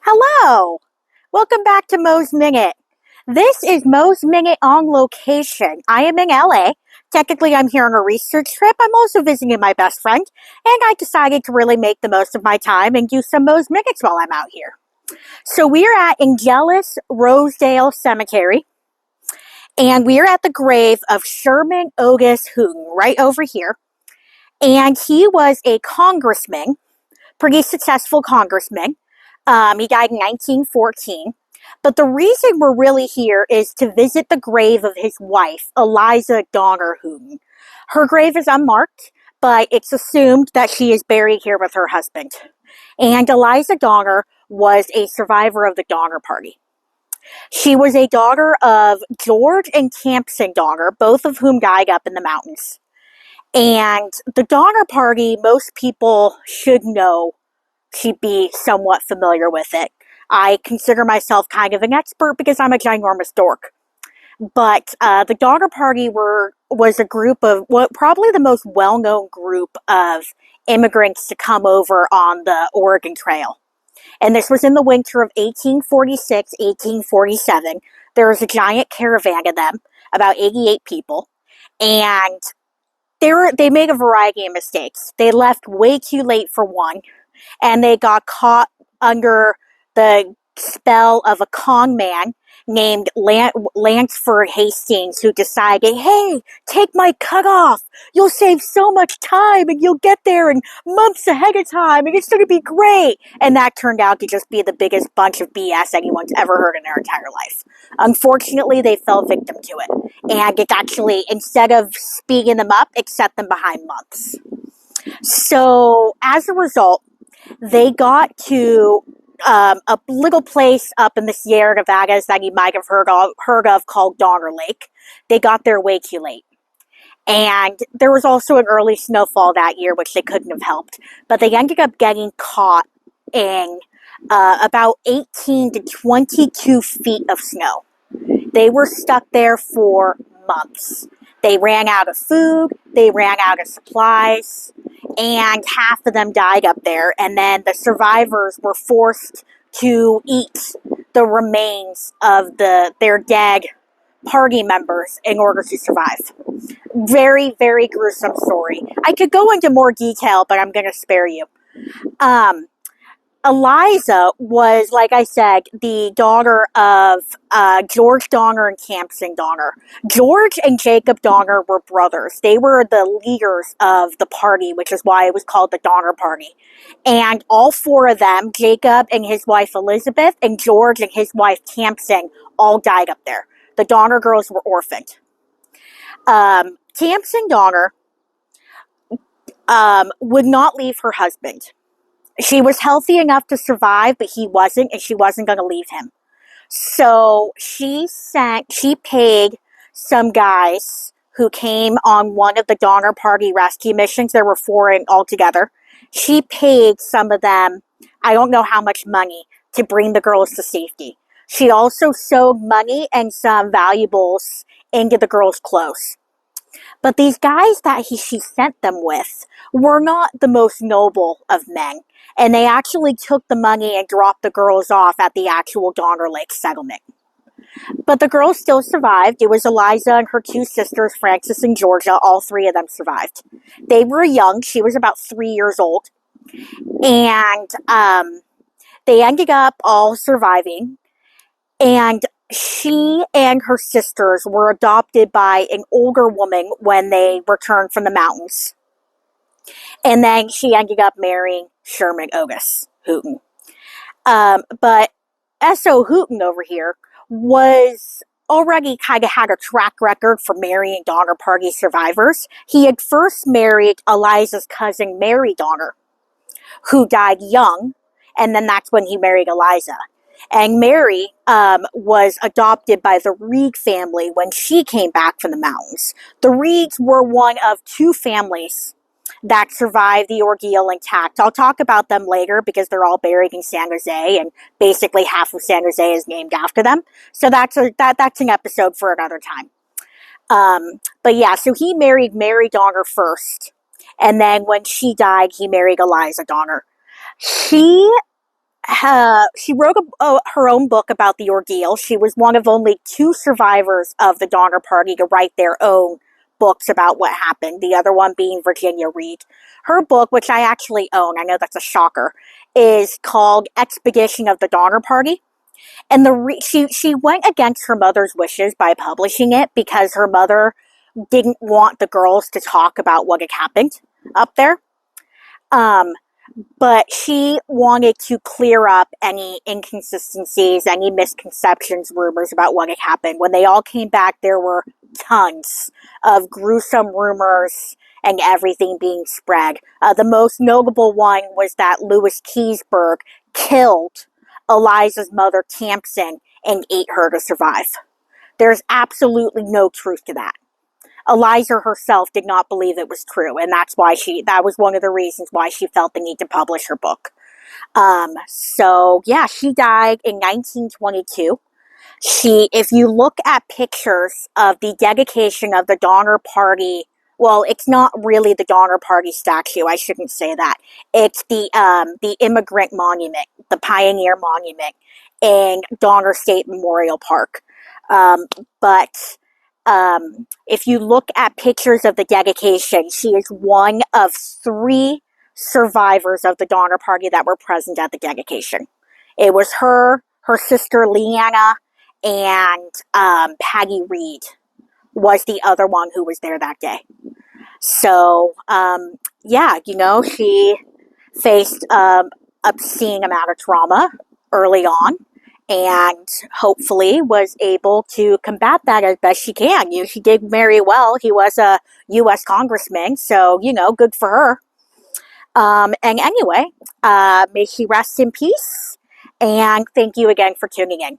Hello! Welcome back to Mo's Minute. This is Mo's Minute on location. I am in LA. Technically, I'm here on a research trip. I'm also visiting my best friend, and I decided to really make the most of my time and do some Mo's Minutes while I'm out here. So we are at Angelus Rosedale Cemetery, and we are at the grave of Sherman Otis Houghton, right over here. And he was a congressman, pretty successful congressman. He died in 1914. But the reason we're really here is to visit the grave of his wife, Eliza Donner Houghton. Her grave is unmarked, but it's assumed that she is buried here with her husband. And Eliza Donner was a survivor of the Donner Party. She was a daughter of George and Campson Donner, both of whom died up in the mountains. And the Donner Party, most people should know, should be somewhat familiar with it. I consider myself kind of an expert because I'm a ginormous dork. But the Donner Party was a group of, probably the most well-known group of immigrants to come over on the Oregon Trail. And this was in the winter of 1846, 1847. There was a giant caravan of them, about 88 people. And they made a variety of mistakes. They left way too late for one, and they got caught under the spell of a con man named Lansford Hastings, who decided, hey, take my cutoff. You'll save so much time, and you'll get there in months ahead of time, and it's going to be great. And that turned out to just be the biggest bunch of BS anyone's ever heard in their entire life. Unfortunately, they fell victim to it. And it actually, instead of speeding them up, it set them behind months. So, as a result, they got to a little place up in the Sierra Nevadas that you might have heard of called Donner Lake. They got there way too late. And there was also an early snowfall that year, which they couldn't have helped. But they ended up getting caught in about 18 to 22 feet of snow. They were stuck there for months. They ran out of food, they ran out of supplies, and half of them died up there. And then the survivors were forced to eat the remains of their dead party members in order to survive. Very, very gruesome story. I could go into more detail, but I'm going to spare you. Eliza was, like I said, the daughter of George Donner and Campson Donner. George and Jacob Donner were brothers. They were the leaders of the party, which is why it was called the Donner Party. And all four of them, Jacob and his wife Elizabeth, and George and his wife Campson, all died up there. The Donner girls were orphaned. Campson Donner would not leave her husband. She was healthy enough to survive, but he wasn't, and she wasn't going to leave him. So she paid some guys who came on one of the Donner Party rescue missions. There were 4 in altogether. She paid some of them, I don't know how much money, to bring the girls to safety. She also sewed money and some valuables into the girls' clothes. But these guys that she sent them with were not the most noble of men. And they actually took the money and dropped the girls off at the actual Donner Lake settlement. But the girls still survived. It was Eliza and her 2 sisters, Frances and Georgia. All 3 of them survived. They were young. She was about 3 years old. And they ended up all surviving. And she and her sisters were adopted by an older woman when they returned from the mountains. And then she ended up marrying Sherman Otis Houghton. But S.O. Houghton over here was already kind of had a track record for marrying Donner Party survivors. He had first married Eliza's cousin Mary Donner, who died young, and then that's when he married Eliza. And Mary was adopted by the Reed family when she came back from the mountains. The Reeds were one of 2 families that survived the ordeal intact. I'll talk about them later because they're all buried in San Jose, and basically half of San Jose is named after them. So that's an episode for another time. But yeah, so he married Mary Donner first, and then when she died, he married Eliza Donner. She she wrote her own book about the ordeal. She was one of only two survivors of the Donner Party to write their own books about what happened, the other one being Virginia Reed. Her book, which I actually own, I know that's a shocker, is called Expedition of the Donner Party. And she went against her mother's wishes by publishing it because her mother didn't want the girls to talk about what had happened up there. But she wanted to clear up any inconsistencies, any misconceptions, rumors about what had happened. When they all came back, there were tons of gruesome rumors and everything being spread. The most notable one was that Louis Keysburg killed Eliza's mother, Tamsin, and ate her to survive. There's absolutely no truth to that. Eliza herself did not believe it was true, and that was one of the reasons why she felt the need to publish her book. So yeah, she died in 1922. If you look at pictures of the dedication of the Donner Party, well, it's not really the Donner Party statue. I shouldn't say that. It's the immigrant monument, the pioneer monument in Donner State Memorial Park. But if you look at pictures of the dedication, she is one of three survivors of the Donner Party that were present at the dedication. It was her sister Leanna, and Peggy Reed was the other one who was there that day. So, yeah, she faced obscene amount of trauma early on, and hopefully was able to combat that as best she can. She did very well. He was a U.S. congressman, so, good for her. And anyway, may she rest in peace, and thank you again for tuning in.